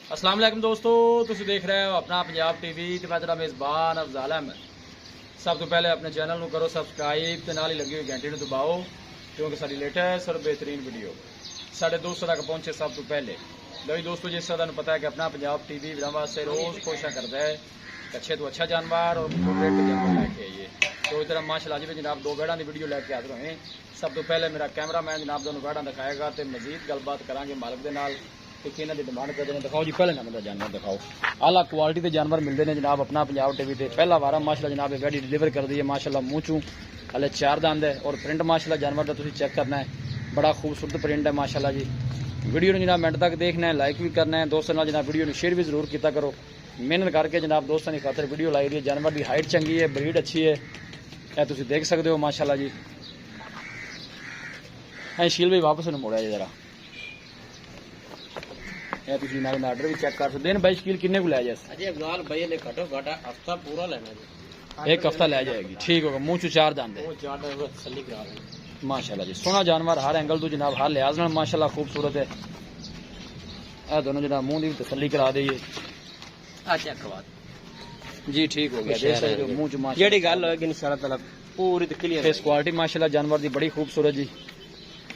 अस्सलाम वालेकुम दोस्तों, तुम देख रहे हो अपना पंजाब टीवी ते मैं तेरा मेज़बान अफजाल अहमद। सब तो पहले अपने चैनल को करो सबसक्राइब ते नाल ही लगी हुई घंटी दबाओ क्योंकि सारी लेटेस्ट और बेहतरीन वीडियो साढ़े दोस्तों तक पहुंचे सब तो पहले। लो दोस्तों, जिस तरह तुम पता है कि अपना पंजाब टीवी वास्ते रोज़ कोशिश करता है अच्छे तो अच्छा जानवर और फेवरेट जानवर लैके आइए। तो इस तरह माशाल्लाह अज भी जनाब दो वेड़ा की वीडियो लैके हाजिर होए। सब तो पहले मेरा कैमरामैन जनाब दोनों वेड़ा दिखाएगा तो मजीद गलबात करांगे मालिक के नाल कि इन्हों की डिमांड करते हैं। दिखाओ जी, पहले नंबर का जानवर दिखाओ। आला क्वालिटी के जानवर मिलते हैं जनाब अपना पंजाब टीवी से। पहला वारा माशाल्लाह जनाब वेड़ी डिलीवर कर दी है माशाल्लाह, मूँह चूँ हले 4 दंद है और प्रिंट माशाल्लाह जानवर का तुम चेक करना है, बड़ा खूबसूरत प्रिंट है माशाल्लाह जी। वीडियो ने जनाब मिनट तक देखना है, लाइक भी करना है, दोस्तों जनाब वीडियो ने शेयर भी जरूर किया करो। मेहनत करके जनाब दोस्तों की खातर वीडियो लाई दी है। जानवर की हाइट चंगी है, ब्रीड अच्छी है, यह तुम देख सकते हो माशाल्लाह जी। शील भी वापस मोड़ा जी जरा, यह तुम जनाब आर्डर भी चेक कर सकते हैं। भाई शील किन्ने को लै जाए? हफ्ता पूरा लेना जी, एक हफ्ता लै जाएगी, ठीक होगा। मूँह चू 4 दंद है तसल्ली करा रहे माशाल्लाह जी। सोना जानवर हर एंगल तो जनाब हर लिहाज नाल माशाल्लाह खूबसूरत है। यह दोनों जनाब मुंह की भी तसल्ली करा दईए जी, ठीक हो गया। देख सकते हो मुंह च माशाल्लाह जेडी गल होएगी इंशाल्लाह ताला पूरी ते क्लियर फेस क्वालिटी माशाल्लाह जानवर दी बड़ी खूबसूरत जी।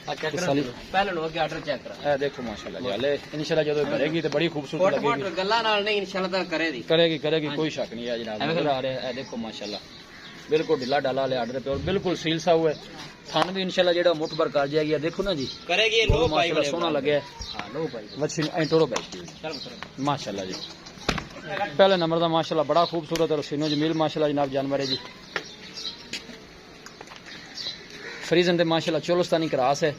तसल्ली पहले नो के ऑर्डर चेक करा ए देखो माशाल्लाह जी, हले इंशाल्लाह जदों करेगी तो बड़ी खूबसूरत लगेगी। गल्ला नाल नहीं इंशाल्लाह ताला करेगी कोई शक नहीं है जनाब। नजर आ रहा है देखो माशाल्लाह, बिल्कुल ढिला डाला वाले ऑर्डर पे और बिल्कुल सील सा हुआ है। थान भी इंशाल्लाह जेड़ा मुठ भर कर जाएगी। देखो ना जी, करेगी लो भाई सोना लगे हां लो भाई वच्छी टोरो भाई माशाल्लाह जी। पहले नंबर का माशाल्लाह बड़ा खूबसूरत और सीनो जमील माशाल्लाह जनाब जानवर है जी। फ्रीजन दे माशाल्लाह चोलस्तानी क्रास है,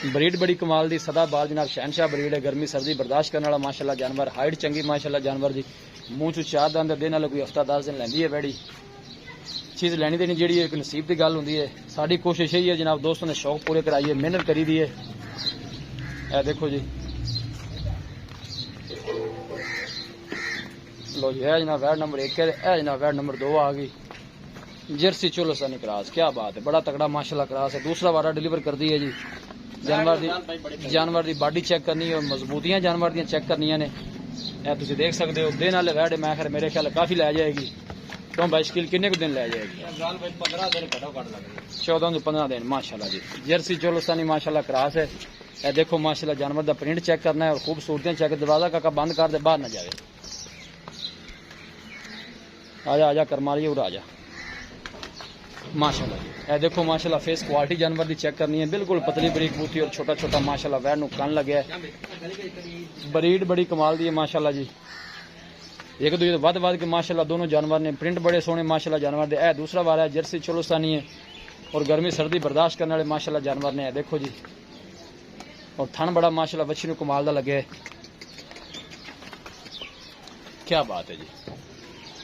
ब्रीड बड़ी कमाल दी सदाबार जनाब शहनशाह ब्रीड है। गर्मी सर्दी बर्दाश्त करने वाला माशाल्लाह जानवर, हाइट चंगी माशाल्लाह जानवर जी। मूँह चू 4 दंद दिन वाले कोई हफ्ता 10 दिन लैंदी है बैड़ी। चीज़ लैनी देनी जी एक नसीब की गल होंगी है। साड़ी कोशिश यही है जनाब दोस्तों ने शौक पूरे कराइए, मेहनत करी दी है। ए देखो जी, लो जी, है जनाब वैड नंबर 1 है, जनाब वैड नंबर 2 आ गई। जर्सी चोलस्तानी क्रास, क्या बात है, बड़ा तगड़ा माशाल्लाह क्रास है। दूसरा वारा डिलीवर कर दी है जी। जानवर की बॉडी चेक करनी है और मजबूतियां जानवर दी चेक करनियां ने। तुम देख सकते हो दिन वाले वैड मैं खैर मेरे ख्याल काफ़ी लै जाएगी। क्यों भाई स्किल किन्ने को दिन लै जाएगी? 15 दिन घटो घट लगेगी, 14 से 15 दिन माशाल्लाह जी। जर्सी चोलस्तानी माशाल्लाह क्रास है। यह देखो माशाल्लाह जानवर का प्रिंट चेक करना है और खूबसूरतियां चेक। दरवाजा काका बंद कर दे, बाहर ना जाए। आजा आजा करमाली उड़ आजा माशाल्लाह जी। यह देखो माशाल्लाह फेस क्वालिटी जानवर की चेक करनी है, बिल्कुल पतली बरीक बूथी और छोटा छोटा माशाल्लाह वैर नूं कन लगे। ब्रीड बड़ी कमाल दी है माशाल्लाह जी। एक दूजे वध वध के माशाल्लाह दोनों जानवर ने, प्रिंट बड़े सोहने माशाल्लाह जानवर दे। दूसरा वाला है जर्सी चोलस्तानी है और गर्मी सर्दी बर्दाश्त करने वाले माशाल्लाह जानवर ने। देखो जी, और थन बड़ा माशाल्लाह बच्ची नूं कमाल दा लगे, क्या बात है जी।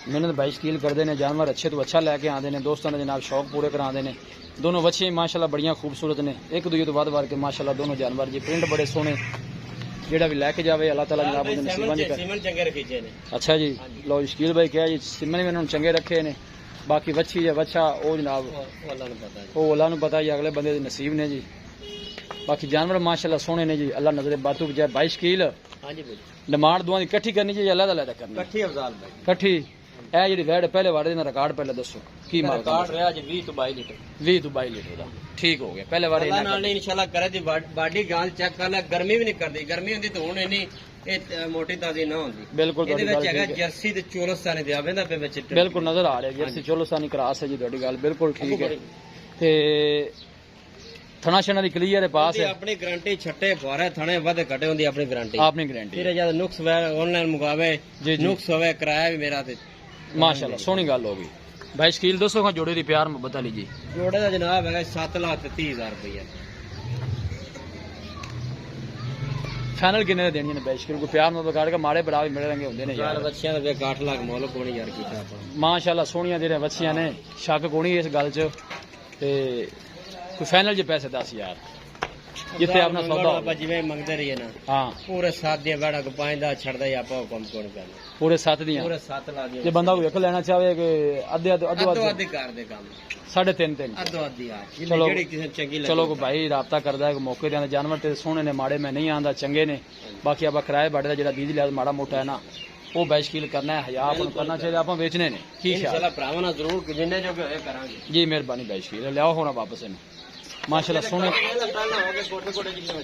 मेहनत भाई स्कील करते हैं, जानवर अच्छे तो अच्छा लैके आते हैं, दोस्तों ने जनाब शौक पूरे कराते हैं। दोनों बच्चे माशाल्लाह बढ़िया खूबसूरत ने, एक दूजे तो वध वध के माशाल्लाह दोनों जानवर जी। प्रिंट बड़े सोहने, जेड़ा भी लैके जावे अल्लाह ताला जनाब उहदे नसीबां च सीमन चंगे रखीजे ने। अच्छा जी, लो शकील भाई क्या जी, सिमन भी उन्होंने चंगे रखे ने। बाकी बच्ची या बच्चा वो जनाब वो अल्लाह नूं पता जी, अगले बंदे दे नसीब ने जी। बाकी जानवर माशाल्लाह सोहने ने जी, अल्लाह नजरे बातू बजाए। भाई शकील हां जी, डिमांड दुआं दी इकट्ठी करनी चाहिए, अलग-अलग करनी इकट्ठी अफजाल भाई इकट्ठी। ए जी वैड पहले वारे दिन रिकॉर्ड पहले दसो की माल रिकॉर्ड रहा जी 20 तो 22 लीटर 20 तो 22 लीटर का, ठीक हो गया। पहले वारे अल्लाह नाल इंशाल्लाह करे दी बॉडी गाल चेक कर ले। गर्मी भी नहीं करदी, गर्मी होंदी तो हुण इन्नी मोटी ताजी ना होंदी। बिल्कुल ਇਹਦੇ ਵਿੱਚ ਹੈਗਾ ਜਰਸੀ ਤੇ ਚੋਲਸਤਾਨੀ ਦੇ ਆਵੇਂਦਾ पे ਵਿੱਚ बिल्कुल नजर आ रहा है। जर्सी चोलस्तानी क्रास है जी, ਤੁਹਾਡੀ ਗੱਲ बिल्कुल ठीक है। ਤੇ ਥਣਾ ਛਣਾ ਦੀ ਕਲੀਅਰ ਹੈ, ਪਾਸ है अपनी गारंटी छट्टे फुआरे थणे वध घटे होंदी अपनी गारंटी। आपनी गारंटी फिर जद नुक्स वे ऑनलाइन मुकावे जी जी नुक्स होवे किराया भी मेरा ते माशाल्लाह सोहनी गल होगी। भाई शकील दसो का जोड़े दी प्यार मोहब्बत वाली जी। जोड़े का जनाब है 7,30,000 रुपया। फाइनल किन्ने देनी ने भाई शकील को प्यार मोहब्बत करके मारे बड़ा भी मिल रंगे होंगे ने यार यार। बच्चियां दे 8 लाख मोल कोनी यार कीता आपा माशाल्लाह सोहनियां जेड़े बच्चियां ने, शक कोनी इस गल च। ते कोई फाइनल जे पैसे 10 यार ਜਿੱਥੇ ਆਪਣਾ ਸੌਦਾ ਆਪਾਂ ਹੋਵੇ। ਜਿਵੇਂ ਮੰਗਦੇ ਰਹੀਏ ਨਾ ਹਾਂ ਪੂਰੇ 7 ਦੀਆਂ ਬੈੜਾ ਕੋ 5 ਦਾ ਛੱਡਦਾ ਹੀ ਆਪਾਂ ਹੁਕਮ ਕੋਣ ਕਰਨਾ ਪੂਰੇ 7 ਦੀਆਂ ਪੂਰੇ 7 ਲਾ ਦੀਆਂ ਜੇ ਬੰਦਾ ਕੋਈ ਇੱਕ ਲੈਣਾ ਚਾਹਵੇ ਕਿ ਅੱਧੇ ਅੱਧੋ ਅੱਧੋ ਅੱਧੀ ਕਰਦੇ ਕੰਮ 3.5 ਅੱਧੋ ਅੱਧੀ ਆ ਚਲੋ। ਜਿਹੜੀ ਕਿਸੇ ਨੂੰ ਚੰਗੀ ਲੱਗੇ ਚਲੋ ਕੋਈ ਭਾਈ ਰਾਬਤਾ ਕਰਦਾ ਹੈ ਕਿ ਮੌਕੇ ਦੇ ਆਂਦੇ ਜਾਨਵਰ ਤੇ ਸੋਹਣੇ ਨੇ ਮਾੜੇ ਮੈਂ ਨਹੀਂ ਆਂਦਾ ਚੰਗੇ ਨੇ ਬਾਕੀ ਆਪਾਂ ਕਿਰਾਏ ਬਾੜੇ ਦਾ ਜਿਹੜਾ ਦੀਦੀ ਲਿਆ ਮਾੜਾ ਮੋਟਾ ਹੈ ਨਾ ਉਹ ਬੈਸ਼ਕੀਲ ਕਰਨਾ ਹੈ ਹਯਾ ਆਪਾਂ ਨੂੰ ਕਰਨਾ ਚਾਹੀਦਾ ਆਪਾਂ ਵੇਚਣੇ ਨੇ ਕੀ ਖਿਆਲ ਇਨਸ਼ਾਅੱਲਾ ਭਰਾਵਾਂ ਨਾਲ ਜ਼ਰੂਰ ਜਿੰਨੇ ਜੋਗੇ ਹੋਏ ਕਰਾਂਗੇ ਜੀ ਮਿਹਰਬਾਨੀ ਬੈਸ਼ਕੀਲ ਲਿਆਓ ਹੋਣਾ ਵਾਪਸ ਇਹਨੂੰ ਮਾਸ਼ਾਅੱਲਾ ਸੋਹਣੇ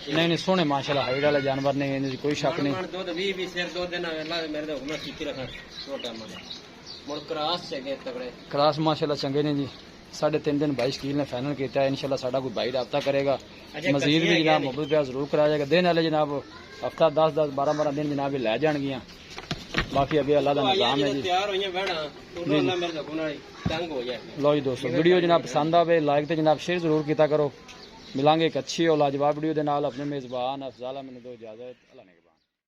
ਨਹੀਂ ਨਹੀਂ ਸੋਹਣੇ ਮਾਸ਼ਾਅੱਲਾ ਹਾਈਟ ਵਾਲੇ ਜਾਨਵਰ ਨੇ ਇਹਨਾਂ ਦੀ ਕੋਈ ਸ਼ੱਕ ਨਹੀਂ ਦੁੱਧ 20 ਸਿਰ ਦੁੱਧ ਦੇਣਾ ਅੱਲਾ ਮੇਰੇ ਦੇ ਹੁਕਮ ਨਾਲ ਕੀਤੀ ਰੱਖਣ ਛੋਟਾ ਮਾੜਾ ਮੁੜ ਕਰਾਸ ਚਗੇ ਤਗੜੇ ਕਲਾਸ ਮਾਸ਼ਾਅੱਲਾ ਚੰਗੇ ਨੇ ਜੀ 3.5 ਦਿਨ ਬਾਈ ਸ਼ਕੀਲ ਨੇ ਫਾਈਨਲ ਕੀਤਾ ਹੈ ਇਨਸ਼ਾਅੱਲਾ ਸਾਡਾ ਕੋਈ ਭਾਈ ਰਾਬਤਾ ਕਰੇਗਾ ਮਜ਼ੀਦ ਵੀ ਜਨਾਬ ਮੁਹੱਬਤ ਪਿਆਰ ਜ਼ਰੂਰ ਕਰਾਇਆ ਜਾਏਗਾ ਦਿਨ ਵਾਲੇ ਜਨਾਬ ਹਫਤਾ 10 12 ਦਿਨ ਜਨਾਬ ਇਹ ਲੈ ਜਾਣਗੀਆਂ ਬਾਕੀ ਅੱਗੇ ਅੱਲਾ ਦਾ ਨਿਜ਼ਾਮ ਹੈ ਜੀ ਤਿਆਰ ਹੋਈਆਂ ਬਹਿਣਾ ਉਹਨਾਂ ਅੱਲਾ ਮੇਰੇ ਦੇ ਹੁਕਮ ਨਾਲ ਤੰਗ ਹੋ ਜਾਏ ਲੋ ਜੀ ਦੋਸਤੋ ਵੀਡੀਓ ਜਨਾਬ ਪਸੰਦ ਆਵੇ ਲਾਈਕ ਤੇ ਜਨਾਬ ਸ਼ੇਅਰ ਜ਼ਰੂਰ ਕੀਤਾ ਕਰੋ ਮਿਲਾਂਗੇ ਇੱਕ ਅੱਛੀ और लाजवाब वीडियो ਦੇ ਨਾਲ ਆਪਣੇ ਮੇਜ਼ਬਾਨ ਅਫਜ਼ਾਲ ਅਹਿਮਦ ਨੂੰ ਦਿਓ ਇਜਾਜ਼ਤ ਅੱਲਾ ਨੇ